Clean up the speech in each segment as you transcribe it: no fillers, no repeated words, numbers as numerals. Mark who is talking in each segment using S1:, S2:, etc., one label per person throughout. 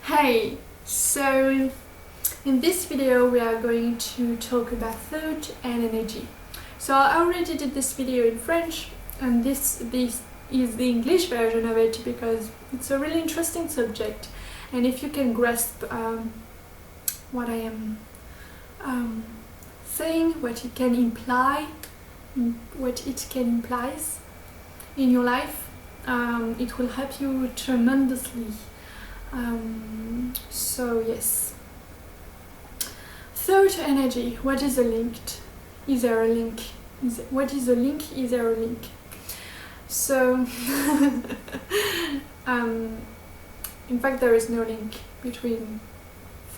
S1: Hey, so in this video we are going to talk about thought and energy. So I already did this video in French, and this is the English version of it because it's a really interesting subject, and if you can grasp what I am saying, what it can imply, what it can implies in your life, it will help you tremendously. So yes, thought energy. What is a link? Is there a link? What is a link? Is there a link? So in fact there is no link between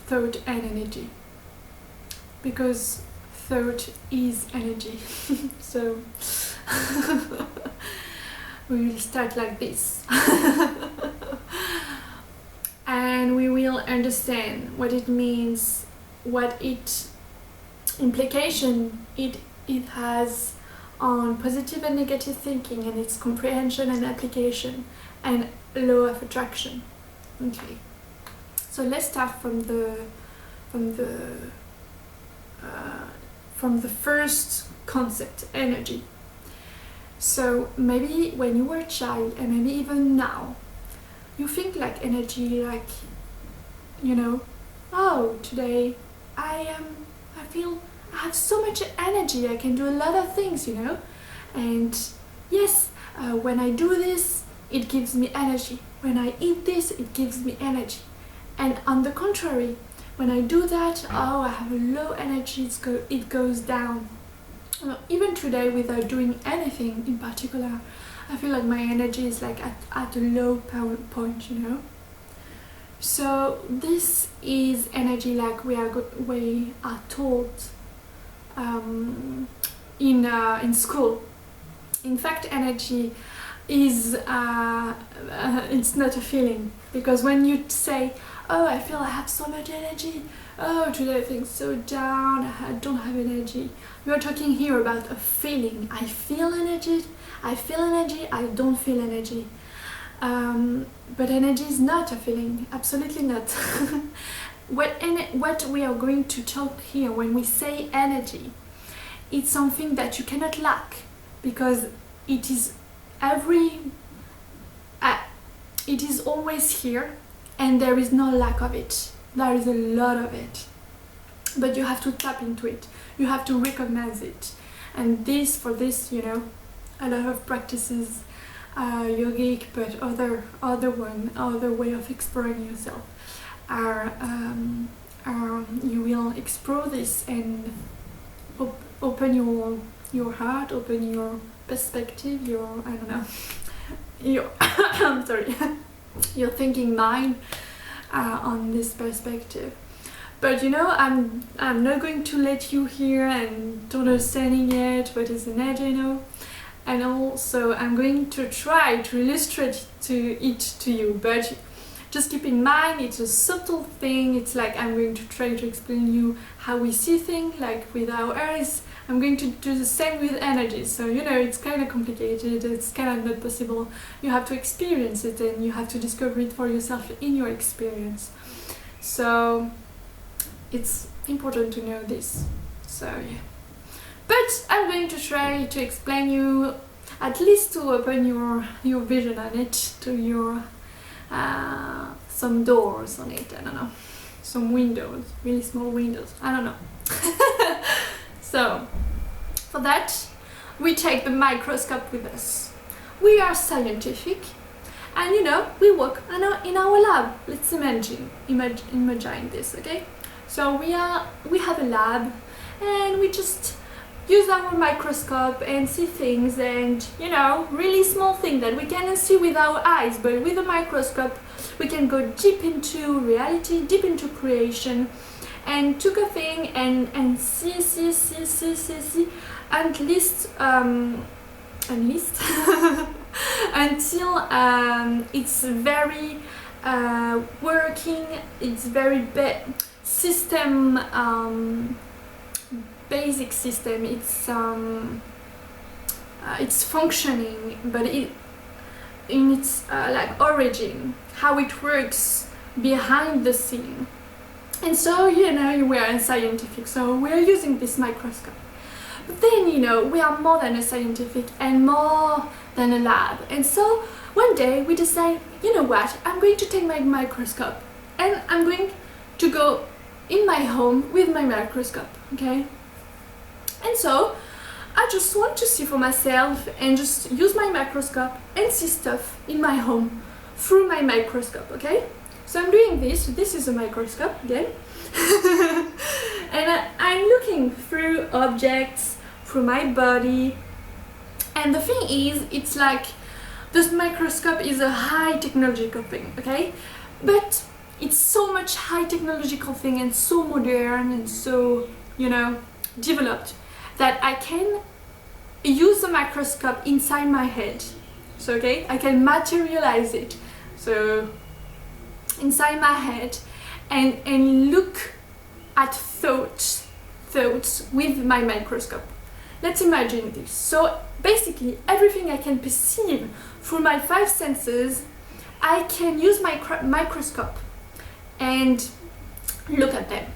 S1: thought and energy, because thought is energy. So we will start like this. And we will understand what it means, what implication it has on positive and negative thinking and its comprehension and application, and law of attraction. Okay, so let's start from the first concept, energy. So maybe when you were a child, and maybe even now, you think like energy, like, you know, oh, today I feel I have so much energy, I can do a lot of things, you know, and yes, when I do this, it gives me energy. When I eat this, it gives me energy. And on the contrary, when I do that, oh, I have a low energy, it goes down. Even today, without doing anything in particular, I feel like my energy is like at a low point, you know. So this is energy, like we are taught in school. In fact, energy is it's not a feeling, because when you say, oh, I feel I have so much energy, oh, today I feel so down, I don't have energy, we are talking here about a feeling. I feel energy, I don't feel energy. But energy is not a feeling, absolutely not. What we are going to talk here when we say energy, it's something that you cannot lack, because it is it is always here, and there is no lack of it. There is a lot of it, but you have to tap into it, you have to recognize it. And for this, you know, a lot of practices, yogic, but other way of exploring yourself are you will explore this and open your heart, open your perspective, your, I don't know, your I'm sorry, your thinking mind on this perspective. But you know, I'm not going to let you here and don't understanding yet what is energy, you know. And also I'm going to try to illustrate it to you, but just keep in mind it's a subtle thing. It's like I'm going to try to explain you how we see things, like with our eyes. I'm going to do the same with energy, so you know, it's kind of complicated, it's kind of not possible. You have to experience it, and you have to discover it for yourself in your experience. So it's important to know this. So yeah. But I'm going to try to explain you, at least to open your vision on it, to your some doors on it, I don't know, some windows, really small windows, I don't know. So for that, we take the microscope with us. We are scientific, and you know, we work in our lab. Let's imagine this, okay? So we have a lab, and we just use our microscope and see things, and you know, really small things that we cannot see with our eyes, but with a microscope we can go deep into reality, deep into creation, and took a thing and see at least until it's very working, it's very system, basic system, it's functioning, but in its like origin, how it works behind the scene. And so, you know, we are scientific, so we are using this microscope. But then, you know, we are more than a scientific and more than a lab. And so one day we decide, you know what, I'm going to take my microscope and I'm going to go in my home with my microscope, okay? And so I just want to see for myself and just use my microscope and see stuff in my home through my microscope, okay? So I'm doing this. This is a microscope again. And I'm looking through objects, through my body. And the thing is, it's like this microscope is a high technological thing, okay? But it's so much high technological thing and so modern and so, you know, developed that I can use the microscope inside my head. So, okay, I can materialize it. So inside my head and look at thoughts with my microscope. Let's imagine this. So basically everything I can perceive through my 5 senses, I can use my microscope and look at them.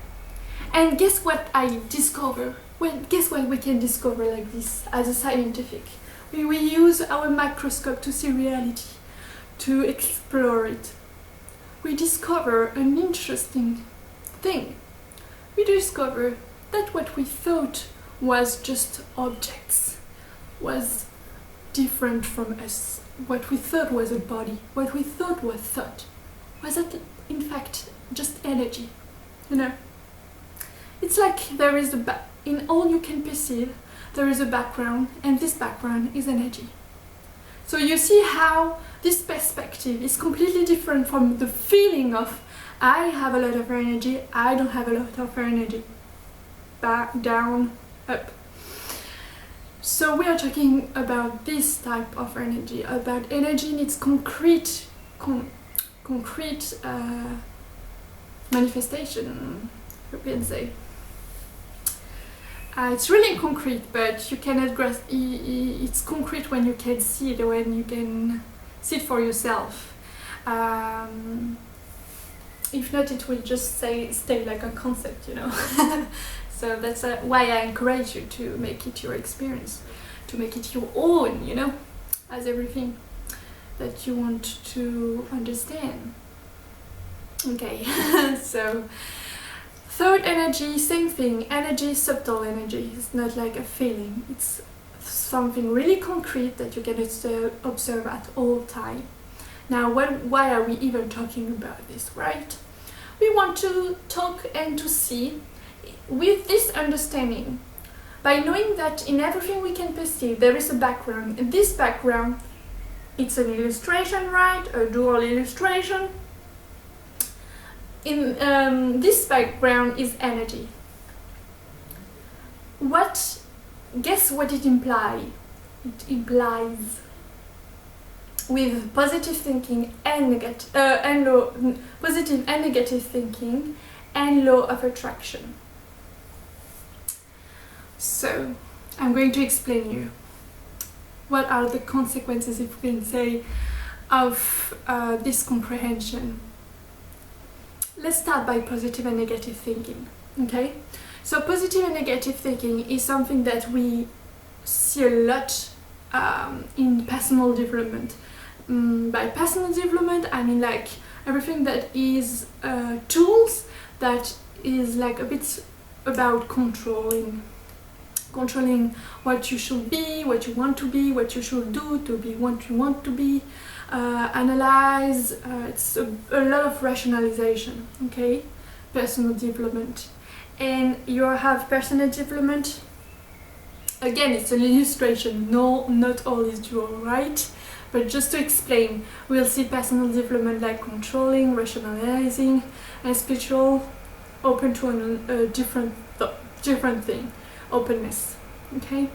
S1: And guess what I discover? Well, guess what we can discover like this as a scientific? We use our microscope to see reality, to explore it. We discover an interesting thing. We discover that what we thought was just objects was different from us. What we thought was a body, what we thought was thought, was that in fact just energy, you know? It's like there is in all you can perceive, there is a background, and this background is energy. So you see how this perspective is completely different from the feeling of I have a lot of energy, I don't have a lot of energy. Back, down, up. So we are talking about this type of energy, about energy in its concrete manifestation, you can say. It's really concrete, but you cannot grasp. It's concrete when you can see it, when you can see it for yourself. If not, it will just stay like a concept, you know. So that's why I encourage you to make it your experience, to make it your own, you know, as everything that you want to understand. Okay, so thought energy, same thing. Energy is subtle energy. It's not like a feeling. It's something really concrete that you can observe at all time. Now, why are we even talking about this, right? We want to talk and to see with this understanding, by knowing that in everything we can perceive there is a background, and this background, it's an illustration, right? A dual illustration. In this background is energy. Guess what it implies? It implies with positive thinking and positive and negative thinking and law of attraction. So I'm going to explain you what are the consequences, if we can say, of this comprehension. Let's start by positive and negative thinking, okay? So positive and negative thinking is something that we see a lot in personal development. By personal development, I mean like everything that is tools, that is like a bit about controlling what you should be, what you want to be, what you should do to be what you want to be. Analyze, it's a lot of rationalization, okay? Personal development. And you have personal development, again, it's an illustration, no, not all is dual, right? But just to explain, we'll see personal development like controlling, rationalizing, and spiritual, open to a different thing, openness, okay?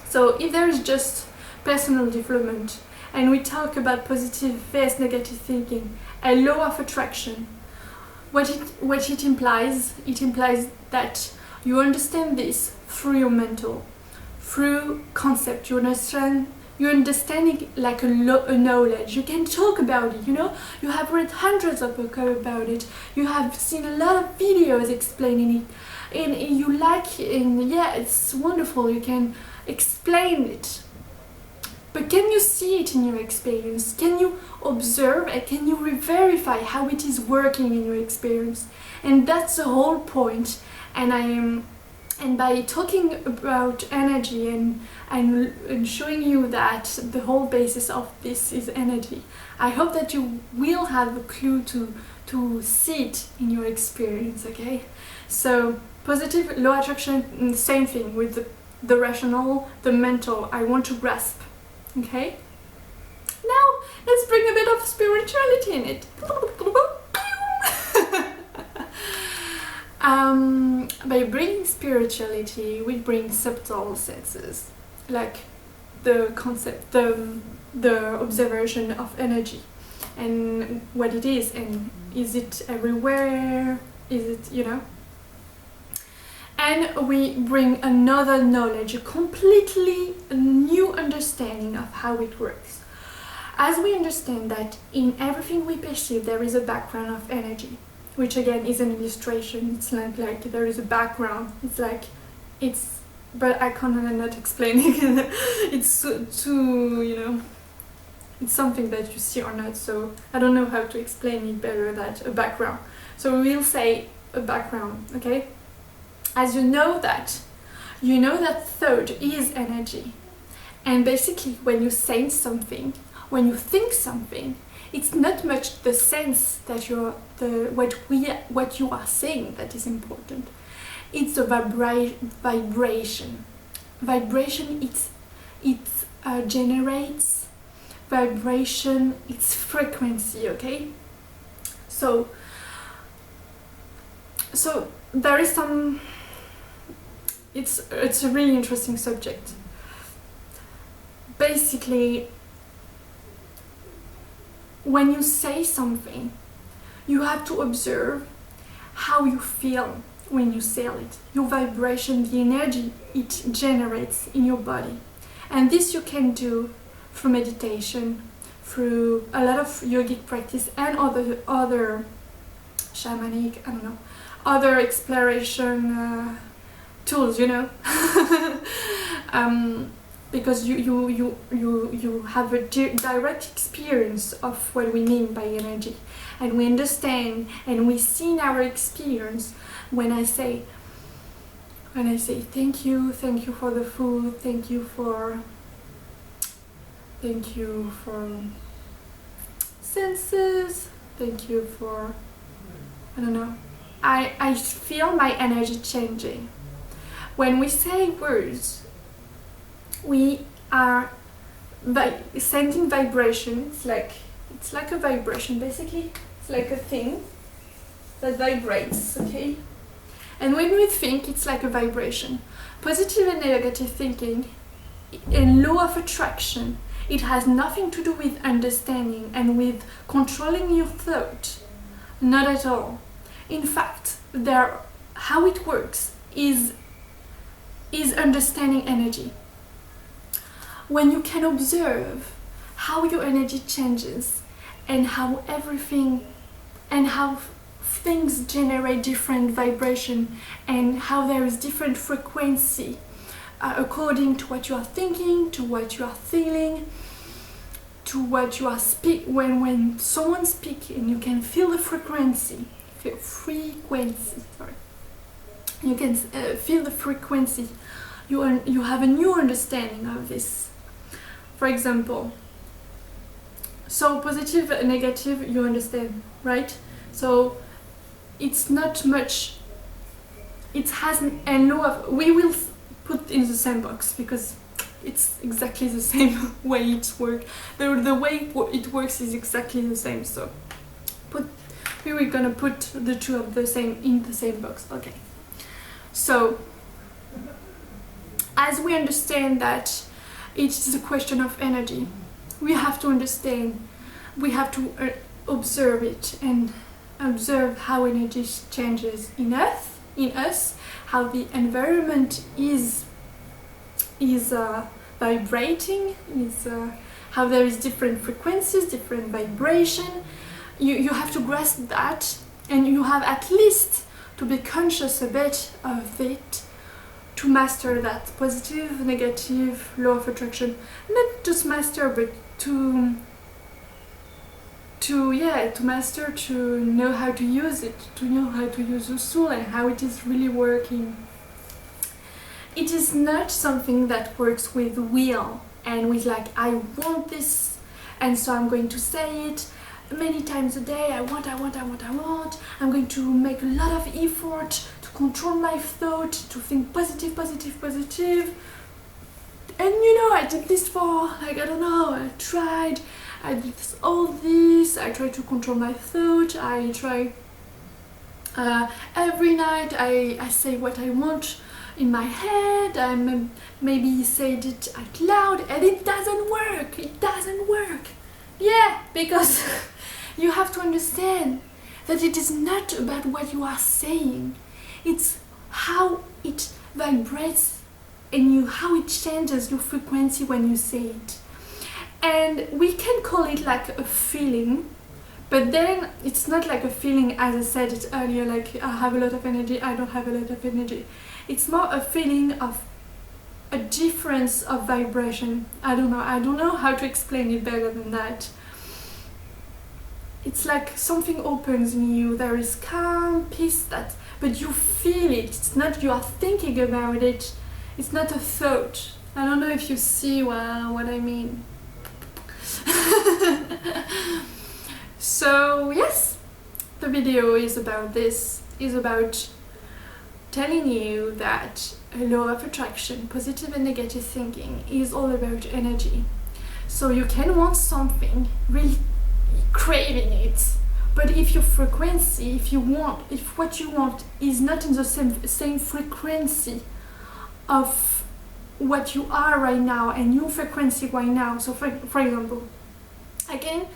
S1: So if there is just personal development, and we talk about positive versus negative thinking, a law of attraction, what it implies that you understand this through your mental, through concept. You you're understanding like a knowledge. You can talk about it, you know. You have read hundreds of books about it. You have seen a lot of videos explaining it, and you like it, and yeah, it's wonderful. You can explain it. But can you see it in your experience? Can you observe and can you verify how it is working in your experience? And that's the whole point. And by talking about energy and showing you that the whole basis of this is energy, I hope that you will have a clue to see it in your experience, okay? So positive, low attraction, same thing with the rational, the mental, I want to grasp, okay? Now let's bring a bit of spirituality in it. By bringing spirituality, we bring subtle senses, like the concept, the observation of energy, and what it is, and is it everywhere? Is it, you know? And we bring another knowledge, a completely new understanding of how it works. As we understand that in everything we perceive there is a background of energy, which again is an illustration. It's like there is a background. But I cannot explain it. It's too, you know, it's something that you see or not. So I don't know how to explain it better, that a background. So we will say a background, okay? As you know that thought is energy. And basically when you say something, when you think something, it's not much the sense that what you are saying that is important. It's the vibration. Vibration, it generates vibration. It's frequency. Okay. So there is some. It's a really interesting subject. Basically, when you say something, you have to observe how you feel when you say it, your vibration, the energy it generates in your body. And this you can do through meditation, through a lot of yogic practice and other shamanic, I don't know, other exploration tools, you know. Because you have a direct experience of what we mean by energy, and we understand and we see in our experience when I say thank you for the food, thank you for senses, thank you for, I don't know, I feel my energy changing. When we say words, we are sending vibrations. It's like a vibration, basically. It's like a thing that vibrates, okay? And when we think, it's like a vibration. Positive and negative thinking and law of attraction, it has nothing to do with understanding and with controlling your thought. Not at all. In fact, how it works is understanding energy. When you can observe how your energy changes and how things generate different vibration and how there is different frequency according to what you are thinking, to what you are feeling, to what you are when someone speaks and you can feel the frequency, sorry. You can feel the frequency. You have a new understanding of this. For example, so positive and negative, you understand, right? So it's not much, it has a law of, we will put in the same box because it's exactly the same way it works. The way it works is exactly the same. So we were gonna put the two of the same in the same box. Okay. So as we understand that it is a question of energy, we have to understand, we have to observe it and observe how energy changes in us, how the environment is vibrating, is how there is different frequencies, different vibration. You have to grasp that, and you have at least to be conscious a bit of it to master that positive, negative, law of attraction. Not just master, but to master, to know how to use it, to know how to use the tool and how it is really working. It is not something that works with will and with like, I want this, and so I'm going to say it many times a day. I want. I'm going to make a lot of effort to control my thought, to think positive. And you know, I did this for like, I don't know, I did all this, I try to control my thought, I try every night I say what I want in my head, I maybe said it out loud, and it doesn't work. Yeah, because you have to understand that it is not about what you are saying, it's how it vibrates in you, how it changes your frequency when you say it. And we can call it like a feeling, but then it's not like a feeling, as I said it earlier, like I have a lot of energy, I don't have a lot of energy. It's more a feeling of a difference of vibration. I don't know how to explain it better than that. It's like something opens in you, there is calm, peace, but you feel it. It's not you are thinking about it, it's not a thought. I don't know if you see what I mean. So yes, the video is about this, is about telling you that a law of attraction, positive and negative thinking, is all about energy. So you can want something, really craving it, but if your frequency, if what you want is not in the same frequency of what you are right now and your frequency right now. So for example, I can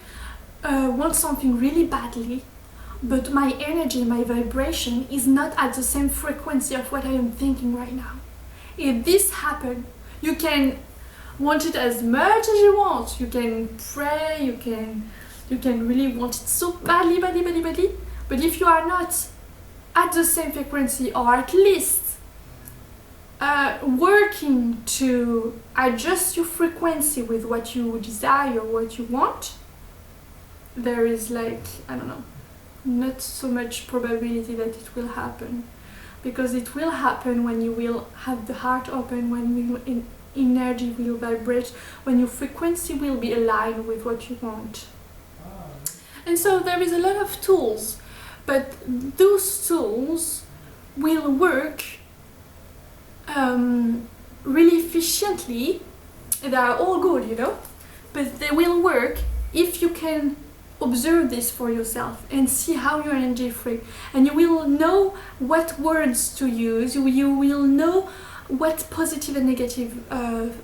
S1: want something really badly, but my energy, my vibration is not at the same frequency of what I am thinking right now. If this happens, you can want it as much as you want, you can pray, you can really want it so badly, but if you are not at the same frequency, or at least working to adjust your frequency with what you desire, what you want, there is like, I don't know, not so much probability that it will happen, because it will happen when you will have the heart open, when energy will vibrate, when your frequency will be aligned with what you want. And so there is a lot of tools, but those tools will work really efficiently. They are all good, you know, but they will work if you can observe this for yourself and see how your energy free, and you will know what words to use, you will know what positive and negative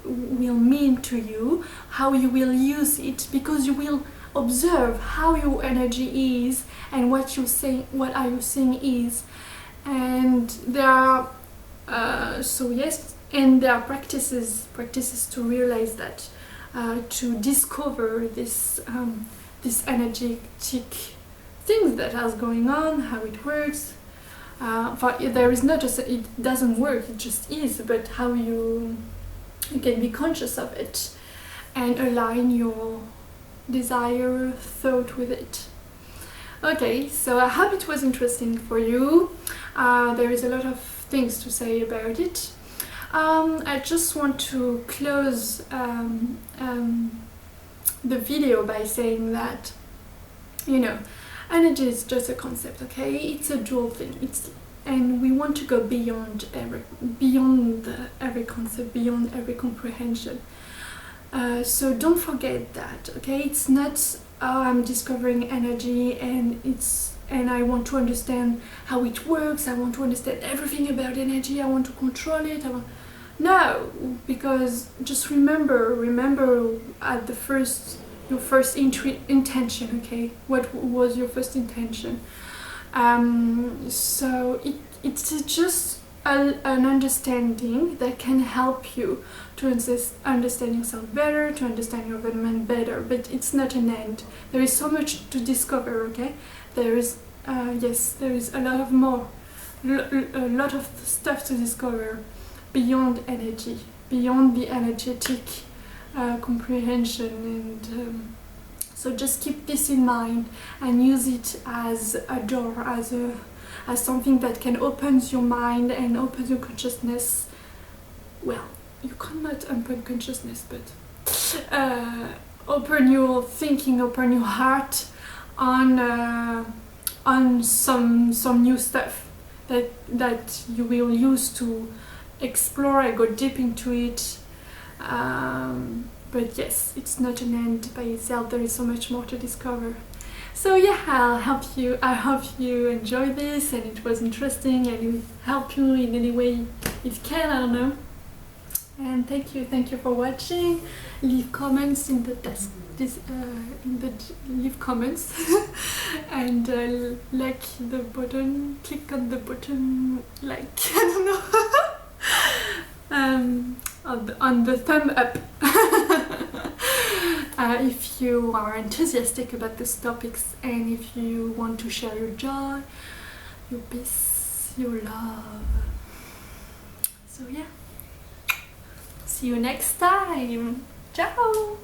S1: will mean to you, how you will use it, because you will observe how your energy is and what you say, what are you saying is. And there are and there are practices to realize that, to discover this energetic things that are going on, how it works. There is not just it doesn't work, it just is, but how you can be conscious of it and align your desire, thought with it. Okay, so I hope it was interesting for you. There is a lot of things to say about it. I just want to close the video by saying that, you know, energy is just a concept, okay? It's a dual thing. And we want to go beyond every concept, beyond every comprehension. So don't forget that, okay? It's not, oh, I'm discovering energy and I want to understand how it works, I want to understand everything about energy, I want to control it. No, because just remember at your first intention, okay? What was your first intention? So it's just an understanding that can help you to understand yourself better, to understand your environment better, but it's not an end. There is so much to discover, okay? There is, yes, there is a lot of stuff to discover beyond energy, beyond the energetic comprehension, and so just keep this in mind and use it as a door, as something that can open your mind and open your consciousness. Well, you cannot open consciousness, but open your thinking, open your heart on some new stuff that you will use to explore and go deep into it. But yes, it's not an end by itself. There is so much more to discover. So yeah, I hope you enjoyed this and it was interesting and it helped you in any way it can, I don't know. And thank you for watching. Leave comments in the leave comments and like the button, click on the button, like, I don't know, on the thumb up. If you are enthusiastic about these topics and if you want to share your joy, your peace, your love. So yeah, see you next time. Ciao!